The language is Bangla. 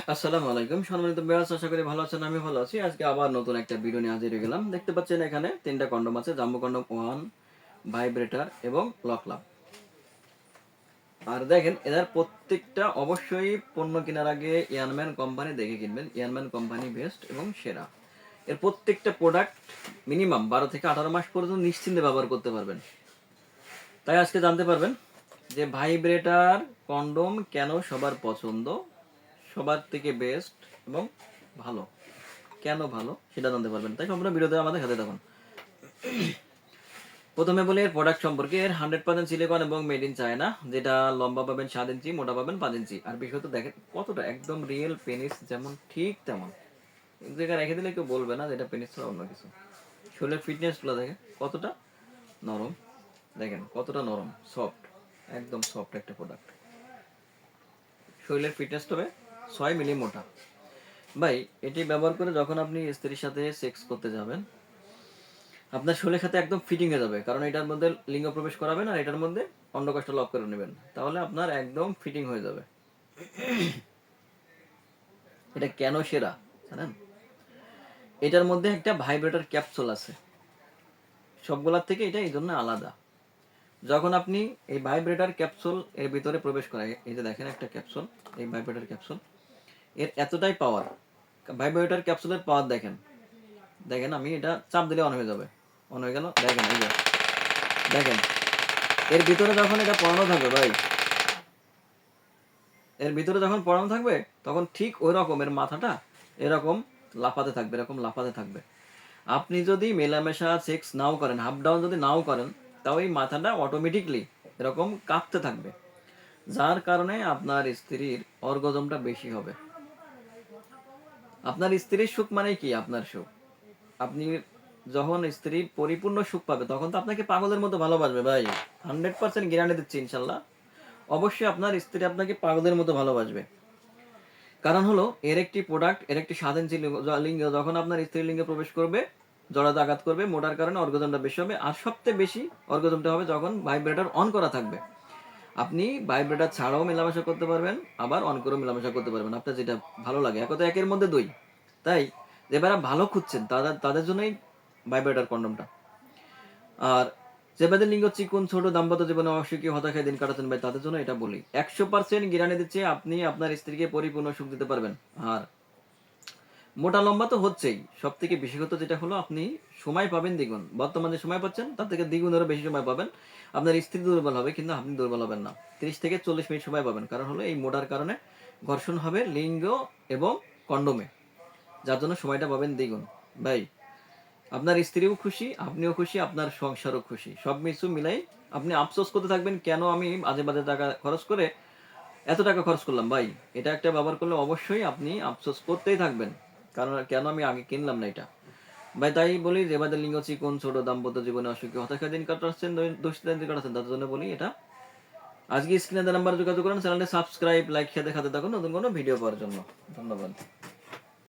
আসসালামু আলাইকুম সম্মানিত ভিউয়ার্স, আশা করি ভালো আছেন। আমি ভালো আছি। আজকে আবার নতুন একটা ভিডিও নিয়ে হাজির হয়ে গেলাম। দেখতে পাচ্ছেন এখানে তিনটা কন্ডম আছে, জাম্বো কন্ডম 1, ভাইব্রেটর এবং লক লাভ। আর দেখেন এদের প্রত্যেকটা অবশ্যই পণ্য কেনার আগে ইয়ানম্যান কোম্পানি দেখে কিনবেন। ইয়ানম্যান কোম্পানি বেস্ট এবং সেরা। এর প্রত্যেকটা প্রোডাক্ট মিনিমাম 12 থেকে 18 মাস পর্যন্ত নিশ্চিন্তে ব্যবহার করতে পারবেন। তাই আজকে জানতে পারবেন যে ভাইব্রেটর কন্ডম কেন সবার পছন্দ, সবার থেকে বেস্ট এবং ভালো, কেন ভালো সেটা জানতে পারবেন। তাই সম্পূর্ণ ভিডিওতে আমাদের সাথে থাকুন। প্রথমে বলি এর প্রোডাক্ট সম্পর্কে। এর 100% সিলিকন এবং মেড ইন চায়না, যেটা লম্বা পাবেন 7 ইঞ্চি, মোটা পাবেন 5 ইঞ্চি। আর বিশেষত দেখেন কতটা একদম রিয়েল পেনিস, যেমন ঠিক তেমন। এক জায়গায় রেখে দিলে কেউ বলবে না যে এটা পেনিস ছাড়া অন্য কিছু। শরীরের ফিটনেসগুলো দেখেন কতটা নরম, দেখেন কতটা নরম, সফট, একদম সফট একটা প্রোডাক্ট। শরীরের ফিটনেস হবে 6 মিলি মোটা। ভাই এটি ব্যবহার করে যখন আপনি স্ত্রীর সাথে সেক্স করতে যাবেন, আপনার শরীরের সাথে একদম ফিটিং হয়ে যাবে, কারণ এটার মধ্যে লিঙ্গ প্রবেশ করাবেন আর এটার মধ্যে অন্ডকোষটা লক করে নেবেন, তাহলে আপনার একদম ফিটিং হয়ে যাবে। এটা কেন সেরা জানেন? এটার মধ্যে একটা ভাইব্রেটর ক্যাপসুল আছে, সবগুলোর থেকে এটা এই জন্য আলাদা। যখন আপনি এই ভাইব্রেটর ক্যাপসুল এর ভিতরে প্রবেশ করেন, এই যে দেখেন একটা ক্যাপসুল, এই ভাইব্রেটর ক্যাপসুল এর এতটাই পাওয়ার। ভাইব্রেটর ক্যাপসুলের পাওয়ার দেখেন, দেখেন আমি এটা চাপ দিলে অন হয়ে যাবে। অন হয়ে গেল, দেখেন এই যে দেখেন এর ভিতরে যখন এটা পড়ানো থাকবে ভাই, এর ভিতরে যখন পড়ানো থাকবে তখন ঠিক ওই রকমের মাথাটা এরকম লাফাতে থাকবে, এরকম লাফাতে থাকবে। আপনি যদি মেলামেশা সেক্স নাও করেন, হাফ ডাউন যদি নাও করেন, তাও এই মাথাটা অটোমেটিকলি এরকম কাঁপতে থাকবে, যার কারণে আপনার স্ত্রীর অর্গজমটা বেশি হবে। আপনার স্ত্রীর সুখ মানে কি? আপনার সুখ। আপনি যখন স্ত্রী পরিপূর্ণ সুখ পাবে তখন তো আপনাকে পাগলের মতো ভালোবাসবে ভাই। 100% গ্যারান্টি দিচ্ছি ইনশাল্লাহ। অবশ্যই আপনার স্ত্রী আপনাকে পাগলের মতো ভালোবাসবে। কারণ হলো এর একটি প্রোডাক্ট, এর একটি স্বাধীন লিঙ্গ যখন আপনার স্ত্রী লিঙ্গে প্রবেশ করবে, জড়াতে আঘাত করবে, মোটার কারণে অর্গজমটা বেশি হবে। আর সবচেয়ে বেশি অর্গজমটা হবে যখন ভাইব্রেটর অন করা থাকবে। আপনি ভাইব্রেটর ছাড়াও মেলামেশা করতে পারবেন, আবার অন করেও মেলামেশা করতে পারবেন, আপনার যেটা ভালো লাগে। এক কথা একের মধ্যে দুই। তাই যারা ভালো খুঁজছেন তাদের তাদের জন্যই ভাইব্রেটর কন্ডমটা। আর যেবাদের লিঙ্গ চিকুন, ছোট, দাম্পত্য জীবনে অসুখী, হতাশায় দিন কাটাচ্ছেন ভাই, তাদের জন্য এটা বলি। 100% গ্যারান্টি দিচ্ছে আপনি আপনার স্ত্রীকে পরিপূর্ণ সুখ দিতে পারবেন। আর মোটা লম্বা তো হচ্ছেই, সব থেকে বেশি কথা যেটা হলো আপনি সময় পাবেন দ্বিগুণ। বর্তমানে সময় পাচ্ছেন তার থেকে দ্বিগুণেরও বেশি সময় পাবেন। আপনার স্ত্রী দুর্বল হবে কিন্তু আপনি দুর্বল হবেন না। 30 থেকে 40 মিনিট সময় পাবেন, কারণ হলো এই মোটার কারণে ঘর্ষণ হবে লিঙ্গ এবং কন্ডমে, যার জন্য সময়টা পাবেন দ্বিগুণ। ভাই আপনার স্ত্রীও খুশি, আপনিও খুশি, আপনার সংসারও খুশি, সব কিছু মিলাই আপনি আফসোস করতে থাকবেন কেন আমি আজে বাজে টাকা খরচ করে এত টাকা খরচ করলাম। ভাই এটা একটা ব্যবহার করলে অবশ্যই আপনি আফসোস করতেই থাকবেন, কারণ কেন আমি আগে কিনলাম না এটা। ভাই তাই বলি যে বাদের লিঙ্গ চিকন, ছোট, দাম্পত্য জীবনে অসুখী, হতাশা দিন কাটাচ্ছেন, দুশ্চিন্তা দিন কাটাচ্ছেন, তাদের জন্য বলি এটা। আজকে স্ক্রিনে নাম্বার যোগাযোগ করেন, চ্যানেলটি সাবস্ক্রাইব, লাইক খেতে থাকুন নতুন কোনো ভিডিও পাওয়ার জন্য। ধন্যবাদ।